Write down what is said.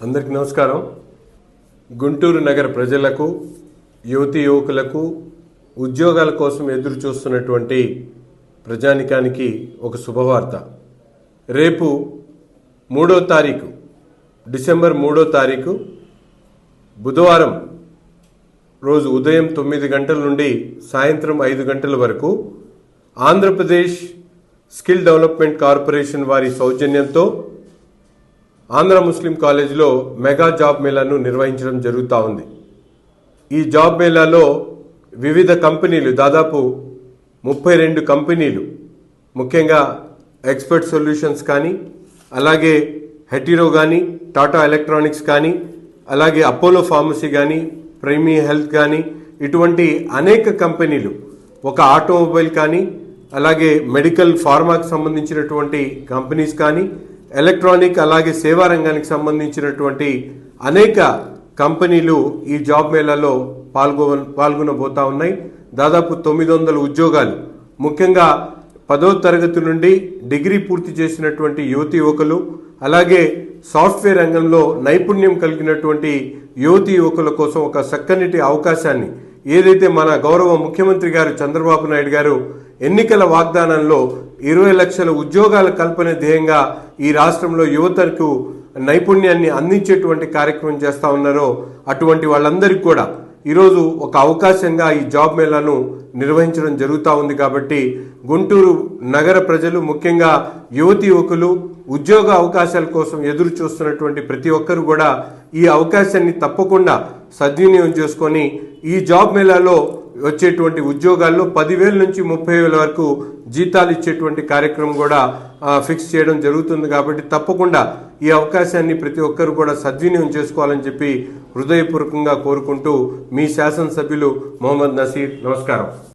అందరికీ నమస్కారం. గుంటూరు నగర ప్రజలకు, యువతీ యువకులకు ఉద్యోగాల కోసం ఎదురు చూస్తున్నటువంటి ప్రజానికానికి ఒక శుభవార్త. రేపు 3వ తారీఖు డిసెంబర్ 3వ తారీఖు బుధవారం రోజు ఉదయం 9 గంటల నుండి సాయంత్రం 5 గంటల వరకు ఆంధ్రప్రదేశ్ స్కిల్ డెవలప్మెంట్ కార్పొరేషన్ వారి సౌజన్యంతో ఆంధ్ర ముస్లిం కాలేజీలో మెగా జాబ్ మేళాను నిర్వహించడం జరుగుతూ ఉంది. ఈ జాబ్ మేళాలో వివిధ కంపెనీలు, దాదాపు 32 కంపెనీలు, ముఖ్యంగా ఎక్స్పర్ట్ సొల్యూషన్స్ కానీ, అలాగే హెటీరో కానీ, టాటా ఎలక్ట్రానిక్స్ కానీ, అలాగే అపోలో ఫార్మసీ కానీ, ప్రైమీ హెల్త్ కానీ, ఇటువంటి అనేక కంపెనీలు, ఒక ఆటోమొబైల్ కానీ, అలాగే మెడికల్ ఫార్మాకి సంబంధించినటువంటి కంపెనీస్ కానీ, ఎలక్ట్రానిక్ అలాగే సేవా రంగానికి సంబంధించినటువంటి అనేక కంపెనీలు ఈ జాబ్ మేళాలో పాల్గొనబోతా ఉన్నాయి. దాదాపు 900 ఉద్యోగాలు, ముఖ్యంగా 10వ తరగతి నుండి డిగ్రీ పూర్తి చేసినటువంటి యువతీ యువకులు, అలాగే సాఫ్ట్వేర్ రంగంలో నైపుణ్యం కలిగినటువంటి యువతీ యువకుల కోసం ఒక చక్కటి అవకాశాన్ని ఏదైతే మన గౌరవ ముఖ్యమంత్రి గారు చంద్రబాబు నాయుడు గారు ఎన్నికల వాగ్దానంలో 20 లక్షల ఉద్యోగాల కల్పన ధ్యేయంగా ఈ రాష్ట్రంలో యువతకు నైపుణ్యాన్ని అందించేటువంటి కార్యక్రమం చేస్తూ ఉన్నారో అటువంటి వాళ్ళందరికీ కూడా ఈరోజు ఒక అవకాశంగా ఈ జాబ్ మేళాను నిర్వహించడం జరుగుతూ ఉంది. కాబట్టి గుంటూరు నగర ప్రజలు, ముఖ్యంగా యువతీ యువకులు ఉద్యోగ అవకాశాల కోసం ఎదురు చూస్తున్నటువంటి ప్రతి ఒక్కరు కూడా ఈ అవకాశాన్ని తప్పకుండా సద్వినియోగం చేసుకొని ఈ జాబ్ మేళాలో వచ్చేటువంటి ఉద్యోగాల్లో 10,000 నుంచి 30,000 వరకు జీతాలు ఇచ్చేటువంటి కార్యక్రమం కూడా ఫిక్స్ చేయడం జరుగుతుంది. కాబట్టి తప్పకుండా ఈ అవకాశాన్ని ప్రతి ఒక్కరు కూడా సద్వినియోగం చేసుకోవాలని చెప్పి హృదయపూర్వకంగా కోరుకుంటూ మీ శాసనసభ్యులు మొహమ్మద్ నసీర్. నమస్కారం.